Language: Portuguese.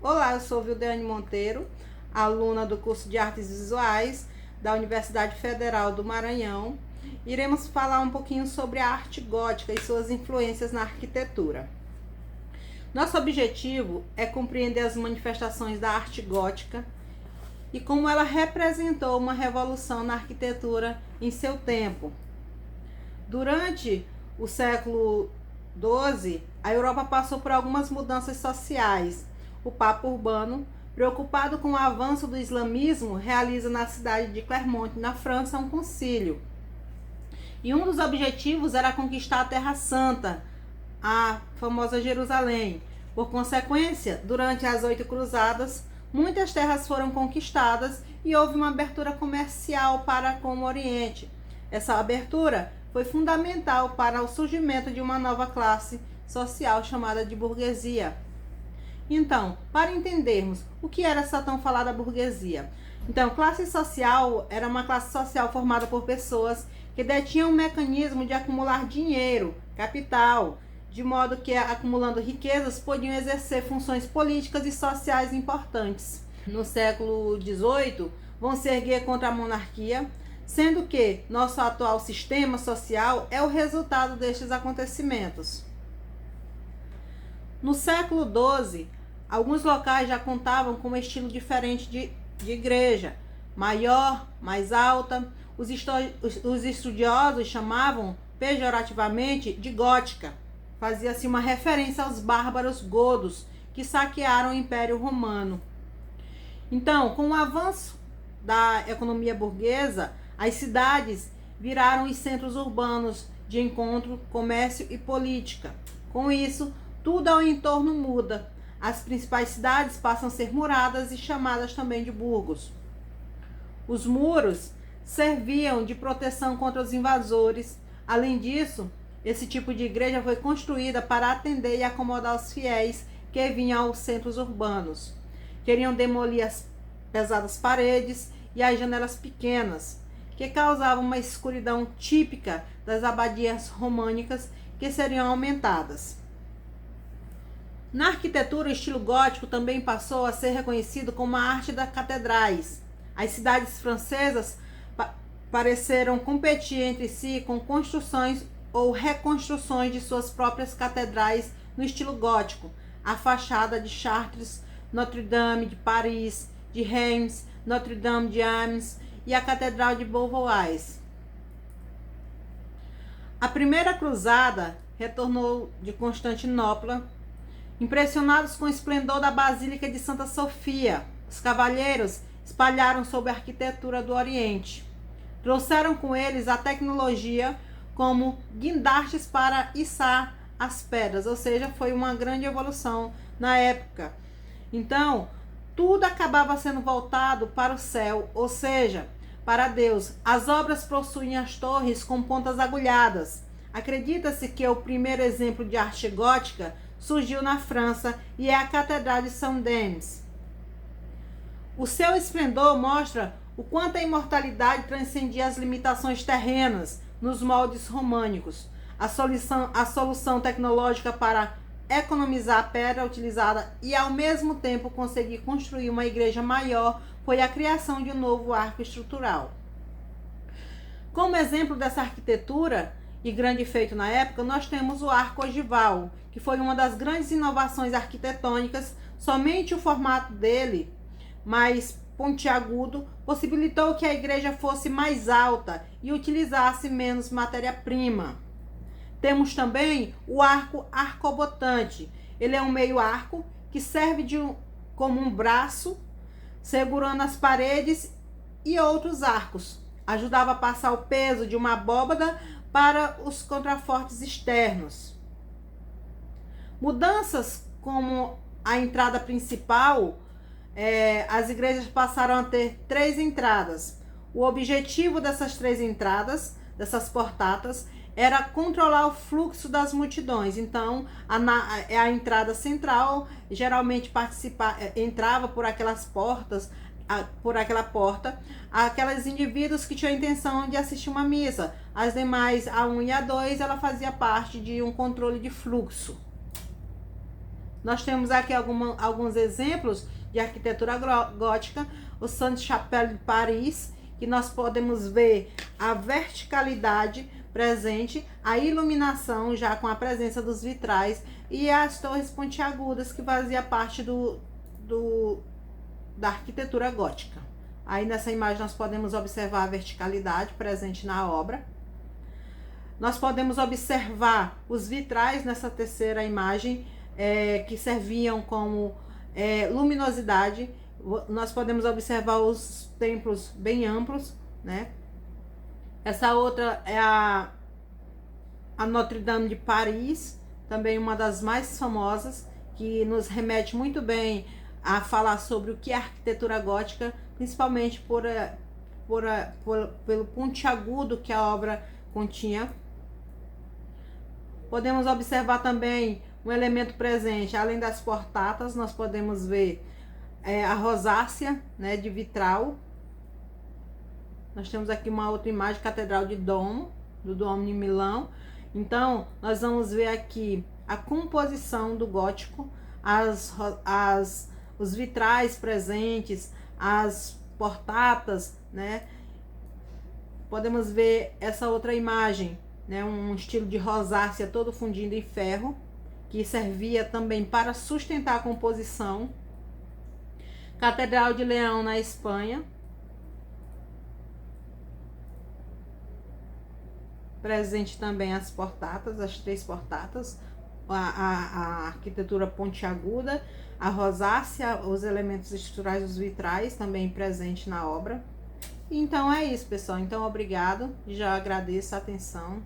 Olá, eu sou Vildeane Monteiro, aluna do curso de Artes Visuais da Universidade Federal do Maranhão. Iremos falar um pouquinho sobre a arte gótica e suas influências na arquitetura. Nosso objetivo é compreender as manifestações da arte gótica e como ela representou uma revolução na arquitetura em seu tempo. Durante o século XII, a Europa passou por algumas mudanças sociais. O Papa Urbano, preocupado com o avanço do islamismo, realiza na cidade de Clermont, na França, um concílio. E um dos objetivos era conquistar a Terra Santa, a famosa Jerusalém. Por consequência, durante as 8 cruzadas, muitas terras foram conquistadas e houve uma abertura comercial para com o Oriente. Essa abertura foi fundamental para o surgimento de uma nova classe social chamada de burguesia. Então, para entendermos o que era essa tão falada burguesia. Então, classe social era uma classe social formada por pessoas que detinham um mecanismo de acumular dinheiro, capital, de modo que, acumulando riquezas, podiam exercer funções políticas e sociais importantes. No século XVIII, vão se erguer contra a monarquia, sendo que nosso atual sistema social é o resultado destes acontecimentos. No século XII, alguns locais já contavam com um estilo diferente de igreja, maior, mais alta. Os estudiosos chamavam pejorativamente de gótica. Fazia-se uma referência aos bárbaros godos que saquearam o Império Romano. Então, com o avanço da economia burguesa, as cidades viraram os centros urbanos de encontro, comércio e política. Com isso, tudo ao entorno muda. As principais cidades passam a ser muradas e chamadas também de burgos. Os muros serviam de proteção contra os invasores. Além disso, esse tipo de igreja foi construída para atender e acomodar os fiéis que vinham aos centros urbanos. Queriam demolir as pesadas paredes e as janelas pequenas, que causavam uma escuridão típica das abadias românicas, que seriam aumentadas. Na arquitetura, o estilo gótico também passou a ser reconhecido como a arte das catedrais. As cidades francesas pareceram competir entre si com construções ou reconstruções de suas próprias catedrais no estilo gótico. A fachada de Chartres, Notre-Dame de Paris, de Reims, Notre-Dame de Amiens e a Catedral de Beauvais. A primeira cruzada retornou de Constantinopla. Impressionados com o esplendor da Basílica de Santa Sofia, os cavalheiros espalharam sobre a arquitetura do Oriente. Trouxeram com eles a tecnologia como guindastes para içar as pedras, ou seja, foi uma grande evolução na época. Então, tudo acabava sendo voltado para o céu, ou seja, para Deus. As obras possuem as torres com pontas agulhadas. Acredita-se que o primeiro exemplo de arte gótica surgiu na França e é a Catedral de Saint-Denis. O seu esplendor mostra o quanto a imortalidade transcendia as limitações terrenas nos moldes românicos. A solução tecnológica para economizar a pedra utilizada e ao mesmo tempo conseguir construir uma igreja maior foi a criação de um novo arco estrutural. Como exemplo dessa arquitetura e grande feito na época, nós temos o arco ogival, que foi uma das grandes inovações arquitetônicas. Somente o formato dele, mais pontiagudo, possibilitou que a igreja fosse mais alta e utilizasse menos matéria-prima. Temos também o arco arcobotante. Ele é um meio arco que serve como um braço, segurando as paredes e outros arcos. Ajudava a passar o peso de uma abóbada para os contrafortes externos. Mudanças como a entrada principal, as igrejas passaram a ter 3 entradas. O objetivo dessas 3 entradas, dessas portatas, era controlar o fluxo das multidões. Então, a entrada central geralmente entrava por aquelas portas, por aquela porta, aqueles indivíduos que tinham a intenção de assistir uma missa. As demais, a 1 e a 2, ela fazia parte de um controle de fluxo. Nós temos aqui alguns exemplos de arquitetura gótica, o Sainte-Chapelle de Paris, que nós podemos ver a verticalidade presente, a iluminação já com a presença dos vitrais e as torres pontiagudas, que fazia parte da arquitetura gótica. Aí nessa imagem nós podemos observar a verticalidade presente na obra. Nós podemos observar os vitrais nessa terceira imagem, que serviam como luminosidade. Nós podemos observar os templos bem amplos, né? Essa outra é a Notre-Dame de Paris, também uma das mais famosas, que nos remete muito bem a falar sobre o que é arquitetura gótica, principalmente pelo pontiagudo que a obra continha. Podemos observar também um elemento presente, além das portatas, nós podemos ver a rosácea, né, de vitral. Nós temos aqui uma outra imagem, Catedral de Domo, do Duomo de Milão. Então, nós vamos ver aqui a composição do gótico, os vitrais presentes, as portatas, né? Podemos ver essa outra imagem, né? Um estilo de rosácea todo fundido em ferro, que servia também para sustentar a composição. Catedral de Leão, na Espanha. Presente também as portatas, as 3 portatas, a arquitetura pontiaguda, a rosácea, os elementos estruturais dos vitrais também presente na obra. Então é isso, pessoal. Então, obrigado. Já agradeço a atenção.